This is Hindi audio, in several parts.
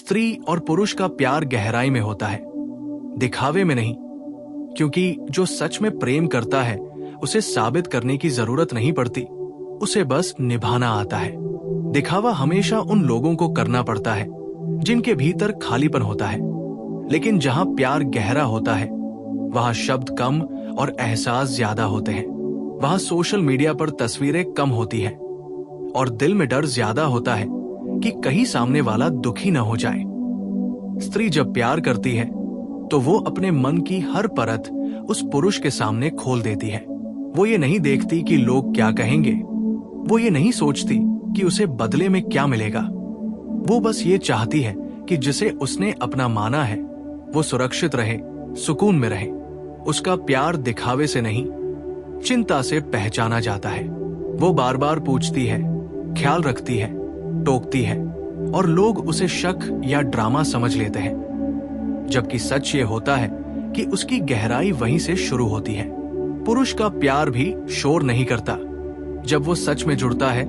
स्त्री और पुरुष का प्यार गहराई में होता है, दिखावे में नहीं। क्योंकि जो सच में प्रेम करता है उसे साबित करने की जरूरत नहीं पड़ती, उसे बस निभाना आता है। दिखावा हमेशा उन लोगों को करना पड़ता है जिनके भीतर खालीपन होता है। लेकिन जहां प्यार गहरा होता है वहां शब्द कम और एहसास ज्यादा होते हैं। वहां सोशल मीडिया पर तस्वीरें कम होती हैं और दिल में डर ज्यादा होता है कि कहीं सामने वाला दुखी न हो जाए। स्त्री जब प्यार करती है तो वो अपने मन की हर परत उस पुरुष के सामने खोल देती है। वो ये नहीं देखती कि लोग क्या कहेंगे, वो ये नहीं सोचती कि उसे बदले में क्या मिलेगा। वो बस ये चाहती है कि जिसे उसने अपना माना है वो सुरक्षित रहे, सुकून में रहे। उसका प्यार दिखावे से नहीं, चिंता से पहचाना जाता है। वो बार बार पूछती है, ख्याल रखती है, टोकती है और लोग उसे शक या ड्रामा समझ लेते हैं। जबकि सच ये होता है कि उसकी गहराई वहीं से शुरू होती है। पुरुष का प्यार भी शोर नहीं करता। जब वो सच में जुड़ता है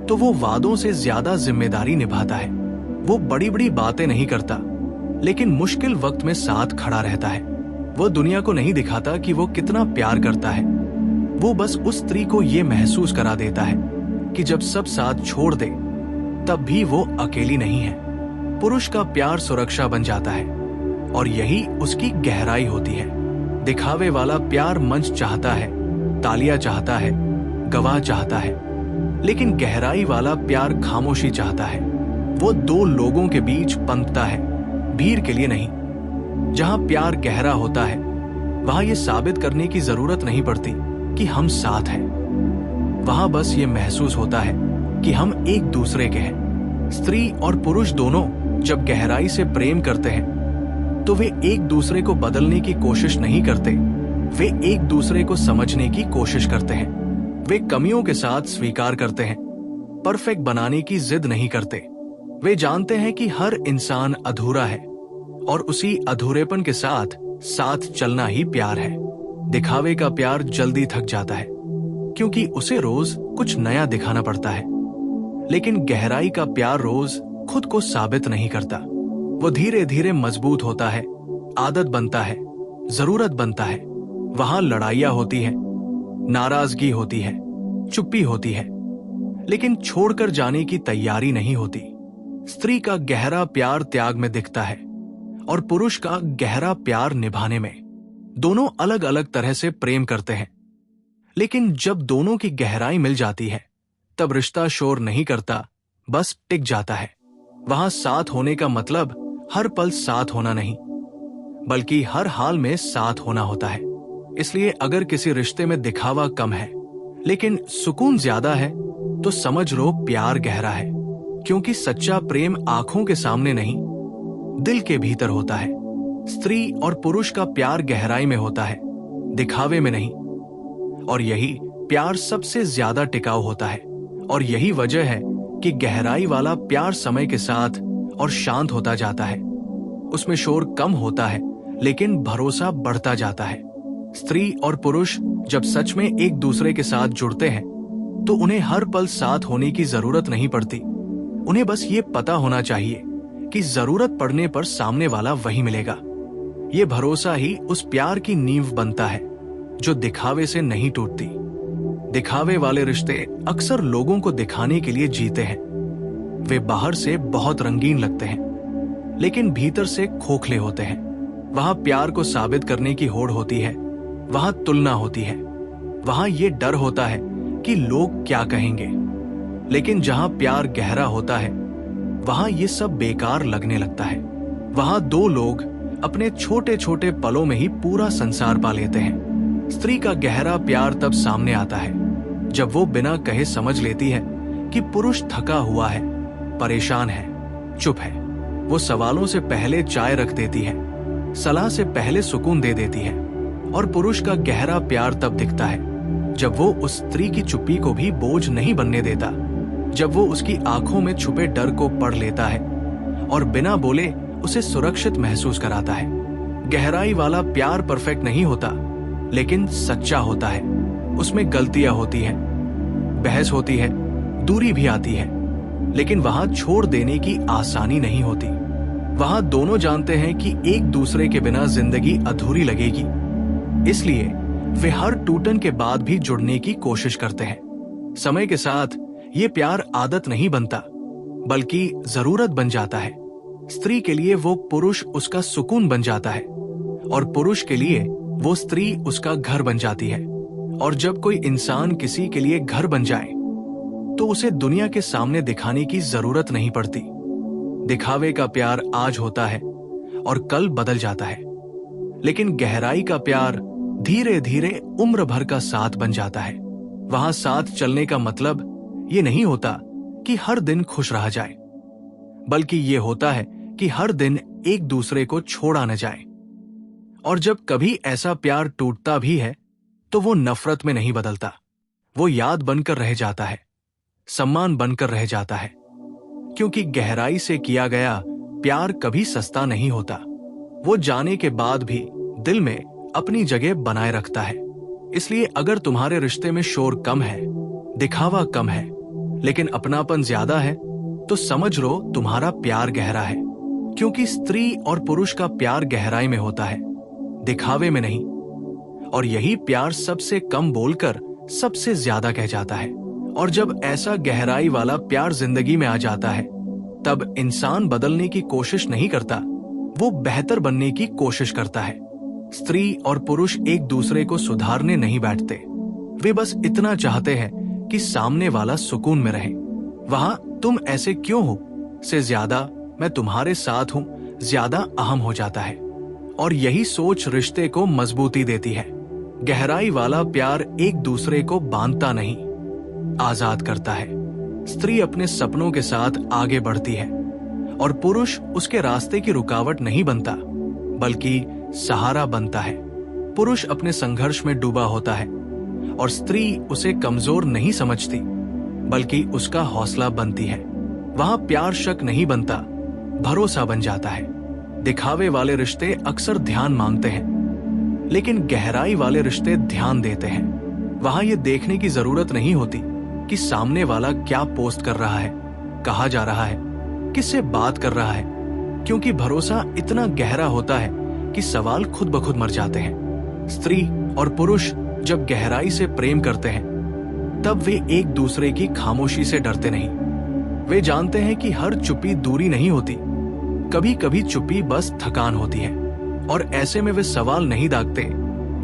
तो वो वादों से ज्यादा जिम्मेदारी निभाता है। वो बड़ी बड़ी बातें नहीं करता, लेकिन मुश्किल वक्त में साथ खड़ा रहता है। वो दुनिया को नहीं दिखाता कि वो कितना प्यार करता है। वो बस उस स्त्री को ये महसूस करा देता है कि जब सब साथ छोड़ दे तब भी वो अकेली नहीं है। पुरुष का प्यार सुरक्षा बन जाता है और यही उसकी गहराई होती है। दिखावे वाला प्यार मंच चाहता है, तालियां चाहता है, गवाह चाहता है, लेकिन गहराई वाला प्यार खामोशी चाहता है। वो दो लोगों के बीच पनपता है, भीड़ के लिए नहीं। जहां प्यार गहरा होता है वहां ये साबित करने की जरूरत नहीं पड़ती कि हम साथ हैं। वहां बस ये महसूस होता है कि हम एक दूसरे के हैं। स्त्री और पुरुष दोनों जब गहराई से प्रेम करते हैं तो वे एक दूसरे को बदलने की कोशिश नहीं करते, वे एक दूसरे को समझने की कोशिश करते हैं। वे कमियों के साथ स्वीकार करते हैं, परफेक्ट बनाने की जिद नहीं करते। वे जानते हैं कि हर इंसान अधूरा है और उसी अधूरेपन के साथ साथ चलना ही प्यार है। दिखावे का प्यार जल्दी थक जाता है क्योंकि उसे रोज कुछ नया दिखाना पड़ता है, लेकिन गहराई का प्यार रोज खुद को साबित नहीं करता। वो धीरे धीरे मजबूत होता है, आदत बनता है, जरूरत बनता है। वहां लड़ाइयां होती है, नाराजगी होती है, चुप्पी होती है, लेकिन छोड़कर जाने की तैयारी नहीं होती। स्त्री का गहरा प्यार त्याग में दिखता है और पुरुष का गहरा प्यार निभाने में। दोनों अलग अलग तरह से प्रेम करते हैं, लेकिन जब दोनों की गहराई मिल जाती है तब रिश्ता शोर नहीं करता, बस टिक जाता है। वहां साथ होने का मतलब हर पल साथ होना नहीं, बल्कि हर हाल में साथ होना होता है। इसलिए अगर किसी रिश्ते में दिखावा कम है लेकिन सुकून ज्यादा है तो समझ लो प्यार गहरा है। क्योंकि सच्चा प्रेम आंखों के सामने नहीं, दिल के भीतर होता है। स्त्री और पुरुष का प्यार गहराई में होता है, दिखावे में नहीं। और यही प्यार सबसे ज्यादा टिकाऊ होता है। और यही वजह है कि गहराई वाला प्यार समय के साथ और शांत होता जाता है। उसमें शोर कम होता है लेकिन भरोसा बढ़ता जाता है। स्त्री और पुरुष जब सच में एक दूसरे के साथ जुड़ते हैं तो उन्हें हर पल साथ होने की जरूरत नहीं पड़ती। उन्हें बस ये पता होना चाहिए कि जरूरत पड़ने पर सामने वाला वही मिलेगा। ये भरोसा ही उस प्यार की नींव बनता है जो दिखावे से नहीं टूटती। दिखावे वाले रिश्ते अक्सर लोगों को दिखाने के लिए जीते हैं। वे बाहर से बहुत रंगीन लगते हैं लेकिन भीतर से खोखले होते हैं। वहां प्यार को साबित करने की होड़ होती है, वहां तुलना होती है, वहां ये डर होता है कि लोग क्या कहेंगे। लेकिन जहां प्यार गहरा होता है वहां ये सब बेकार लगने लगता है। वहां दो लोग अपने छोटे छोटे पलों में ही पूरा संसार पा लेते हैं। स्त्री का गहरा प्यार तब सामने आता है जब वो बिना कहे समझ लेती है कि पुरुष थका हुआ है, परेशान है, चुप है। वो सवालों से पहले चाय रख देती है, सलाह से पहले सुकून दे देती है। और पुरुष का गहरा प्यार तब दिखता है जब वो उस स्त्री की चुप्पी को भी बोझ नहीं बनने देता, जब वो उसकी आंखों में छुपे डर को पढ़ लेता है और बिना बोले उसे सुरक्षित महसूस कराता है। गहराई वाला प्यार परफेक्ट नहीं होता लेकिन सच्चा होता है। उसमें गलतियां होती हैं, बहस होती है, दूरी भी आती है, लेकिन वहां छोड़ देने की आसानी नहीं होती। वहां दोनों जानते हैं कि एक दूसरे के बिना जिंदगी अधूरी लगेगी, इसलिए वे हर टूटन के बाद भी जुड़ने की कोशिश करते हैं। समय के साथ ये प्यार आदत नहीं बनता, बल्कि जरूरत बन जाता है। स्त्री के लिए वो पुरुष उसका सुकून बन जाता है और पुरुष के लिए वो स्त्री उसका घर बन जाती है। और जब कोई इंसान किसी के लिए घर बन जाए तो उसे दुनिया के सामने दिखाने की जरूरत नहीं पड़ती। दिखावे का प्यार आज होता है और कल बदल जाता है, लेकिन गहराई का प्यार धीरे धीरे उम्र भर का साथ बन जाता है। वहां साथ चलने का मतलब ये नहीं होता कि हर दिन खुश रहा जाए, बल्कि ये होता है कि हर दिन एक दूसरे को छोड़ा न जाए। और जब कभी ऐसा प्यार टूटता भी है तो वो नफरत में नहीं बदलता, वो याद बनकर रह जाता है, सम्मान बनकर रह जाता है। क्योंकि गहराई से किया गया प्यार कभी सस्ता नहीं होता, वो जाने के बाद भी दिल में अपनी जगह बनाए रखता है। इसलिए अगर तुम्हारे रिश्ते में शोर कम है, दिखावा कम है, लेकिन अपनापन ज्यादा है, तो समझ लो तुम्हारा प्यार गहरा है। क्योंकि स्त्री और पुरुष का प्यार गहराई में होता है, दिखावे में नहीं। और यही प्यार सबसे कम बोलकर सबसे ज्यादा कह जाता है। और जब ऐसा गहराई वाला प्यार जिंदगी में आ जाता है, तब इंसान बदलने की कोशिश नहीं करता, वो बेहतर बनने की कोशिश करता है। स्त्री और पुरुष एक दूसरे को सुधारने नहीं बैठते, वे बस इतना चाहते हैं कि सामने वाला सुकून में रहे। वहां तुम ऐसे क्यों हो से ज्यादा मैं तुम्हारे साथ हूं ज्यादा अहम हो जाता है। और यही सोच रिश्ते को मजबूती देती है। गहराई वाला प्यार एक दूसरे को बांधता नहीं, आजाद करता है। स्त्री अपने सपनों के साथ आगे बढ़ती है और पुरुष उसके रास्ते की रुकावट नहीं बनता, बल्कि सहारा बनता है। पुरुष अपने संघर्ष में डूबा होता है और स्त्री उसे कमजोर नहीं समझती, बल्कि उसका हौसला बनती है। वहां प्यार शक नहीं बनता, भरोसा बन जाता है। दिखावे वाले रिश्ते अक्सर ध्यान मांगते हैं, लेकिन गहराई वाले रिश्ते ध्यान देते हैं। वहां ये देखने की जरूरत नहीं होती कि सामने वाला क्या पोस्ट कर रहा है, कहा जा रहा है, किससे बात कर रहा है, क्योंकि भरोसा इतना गहरा होता है कि सवाल खुद ब खुद मर जाते हैं। स्त्री और पुरुष जब गहराई से प्रेम करते हैं, तब वे एक दूसरे की खामोशी से डरते नहीं। वे जानते हैं कि हर चुप्पी दूरी नहीं होती, कभी कभी चुप्पी बस थकान होती है। और ऐसे में वे सवाल नहीं दागते,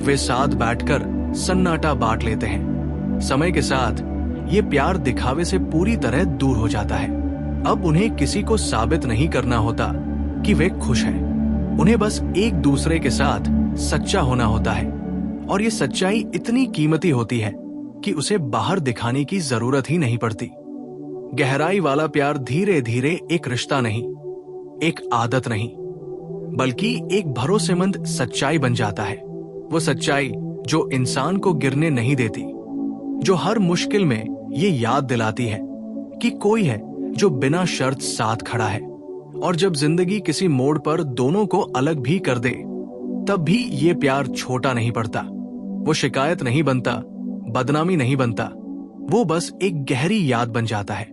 वे साथ बैठकर सन्नाटा बांट लेते हैं। समय के साथ ये प्यार दिखावे से पूरी तरह दूर हो जाता है। अब उन्हें किसी को साबित नहीं करना होता कि वे खुश हैं, उन्हें बस एक दूसरे के साथ सच्चा होना होता है। और ये सच्चाई इतनी कीमती होती है कि उसे बाहर दिखाने की जरूरत ही नहीं पड़ती। गहराई वाला प्यार धीरे धीरे एक रिश्ता नहीं, एक आदत नहीं, बल्कि एक भरोसेमंद सच्चाई बन जाता है। वो सच्चाई जो इंसान को गिरने नहीं देती, जो हर मुश्किल में ये याद दिलाती है कि कोई है जो बिना शर्त साथ खड़ा है। और जब जिंदगी किसी मोड़ पर दोनों को अलग भी कर दे, तब भी ये प्यार छोटा नहीं पड़ता। वो शिकायत नहीं बनता, बदनामी नहीं बनता, वो बस एक गहरी याद बन जाता है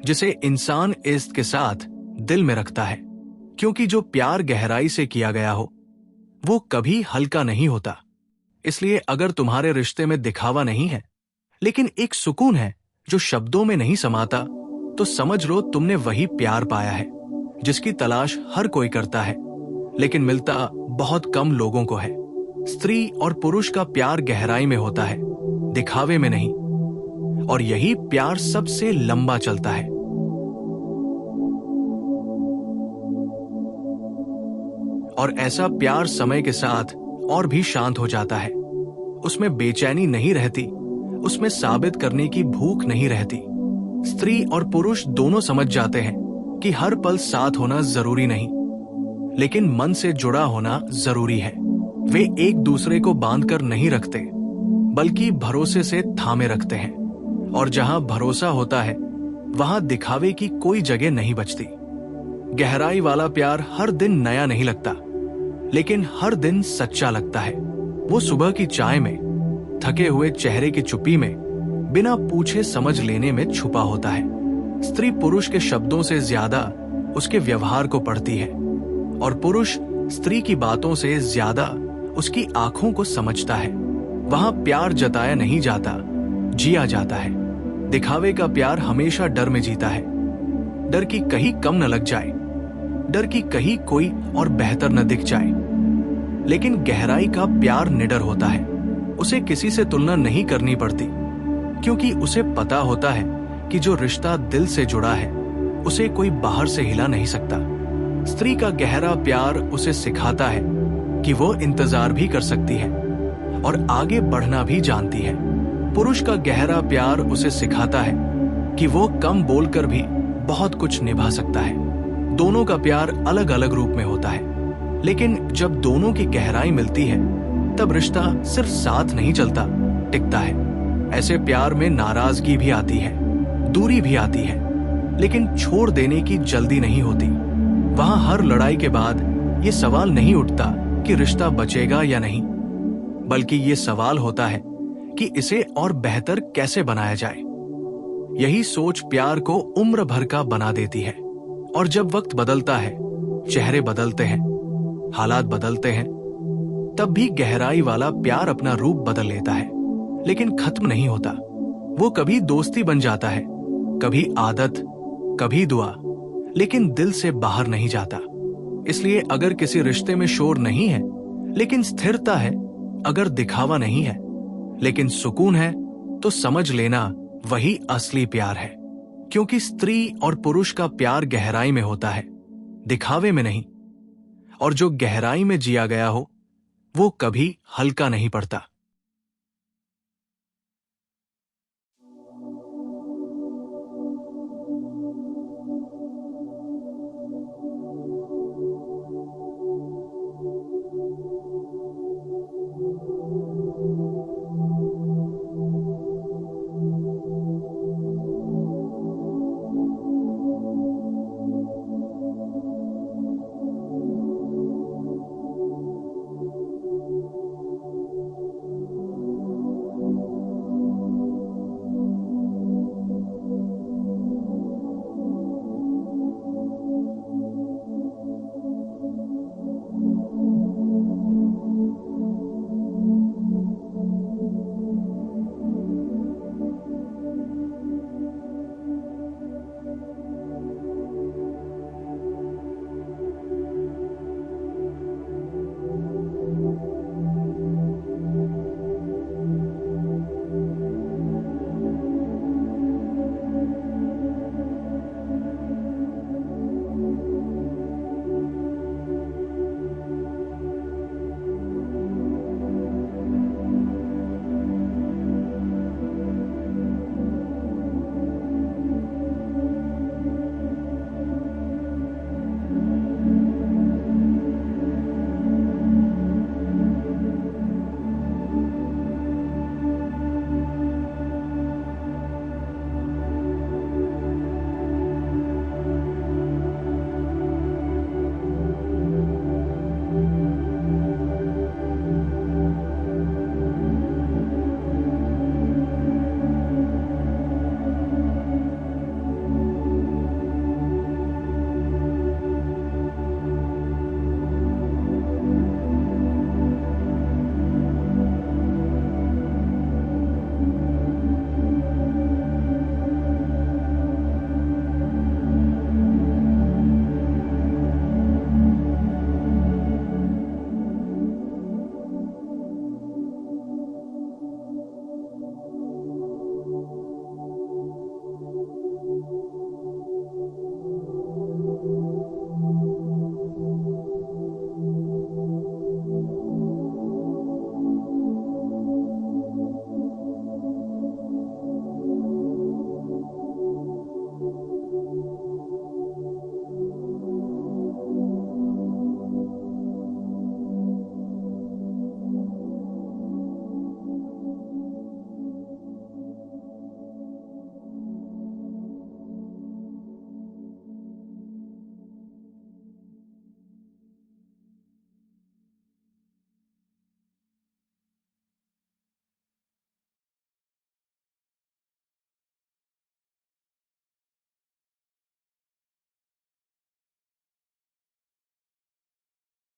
जिसे इंसान इज्जत के साथ दिल में रखता है। क्योंकि जो प्यार गहराई से किया गया हो, वो कभी हल्का नहीं होता। इसलिए अगर तुम्हारे रिश्ते में दिखावा नहीं है, लेकिन एक सुकून है जो शब्दों में नहीं समाता, तो समझ लो तुमने वही प्यार पाया है जिसकी तलाश हर कोई करता है, लेकिन मिलता बहुत कम लोगों को है। स्त्री और पुरुष का प्यार गहराई में होता है, दिखावे में नहीं। और यही प्यार सबसे लंबा चलता है। और ऐसा प्यार समय के साथ और भी शांत हो जाता है। उसमें बेचैनी नहीं रहती, उसमें साबित करने की भूख नहीं रहती। स्त्री और पुरुष दोनों समझ जाते हैं कि हर पल साथ होना जरूरी नहीं, लेकिन मन से जुड़ा होना जरूरी है। वे एक दूसरे को बांधकर नहीं रखते, बल्कि भरोसे से थामे रखते हैं। और जहां भरोसा होता है, वहां दिखावे की कोई जगह नहीं बचती। गहराई वाला प्यार हर दिन नया नहीं लगता, लेकिन हर दिन सच्चा लगता है। वो सुबह की चाय में, थके हुए चेहरे की चुप्पी में, बिना पूछे समझ लेने में छुपा होता है। स्त्री पुरुष के शब्दों से ज्यादा उसके व्यवहार को पढ़ती है। और पुरुष स्त्री की बातों से ज्यादा उसकी आंखों को समझता है। वहां प्यार जताया नहीं जाता, जिया जाता है। दिखावे का प्यार हमेशा डर में जीता है। डर की कहीं कम न लग जाए, डर की कहीं कोई और बेहतर न दिख जाए। लेकिन गहराई का प्यार निडर होता है। उसे किसी से तुलना नहीं करनी पड़ती, क्योंकि उसे पता होता है कि जो रिश्ता दिल से जुड़ा है उसे कोई बाहर से हिला नहीं सकता। स्त्री का गहरा प्यार उसे सिखाता है कि वो इंतजार भी कर सकती है और आगे बढ़ना भी जानती है। पुरुष का गहरा प्यार उसे सिखाता है कि वो कम बोलकर भी बहुत कुछ निभा सकता है। दोनों का प्यार अलग अलग रूप में होता है, लेकिन जब दोनों की गहराई मिलती है तब रिश्ता सिर्फ साथ नहीं चलता, टिकता है। ऐसे प्यार में नाराजगी भी आती है, दूरी भी आती है, लेकिन छोड़ देने की जल्दी नहीं होती। वहां हर लड़ाई के बाद ये सवाल नहीं उठता कि रिश्ता बचेगा या नहीं, बल्कि ये सवाल होता है कि इसे और बेहतर कैसे बनाया जाए। यही सोच प्यार को उम्र भर का बना देती है। और जब वक्त बदलता है, चेहरे बदलते हैं, हालात बदलते हैं, तब भी गहराई वाला प्यार अपना रूप बदल लेता है, लेकिन खत्म नहीं होता। वो कभी दोस्ती बन जाता है, कभी आदत, कभी दुआ, लेकिन दिल से बाहर नहीं जाता। इसलिए अगर किसी रिश्ते में शोर नहीं है लेकिन स्थिरता है, अगर दिखावा नहीं है लेकिन सुकून है, तो समझ लेना वही असली प्यार है। क्योंकि स्त्री और पुरुष का प्यार गहराई में होता है, दिखावे में नहीं। और जो गहराई में जिया गया हो वो कभी हल्का नहीं पड़ता।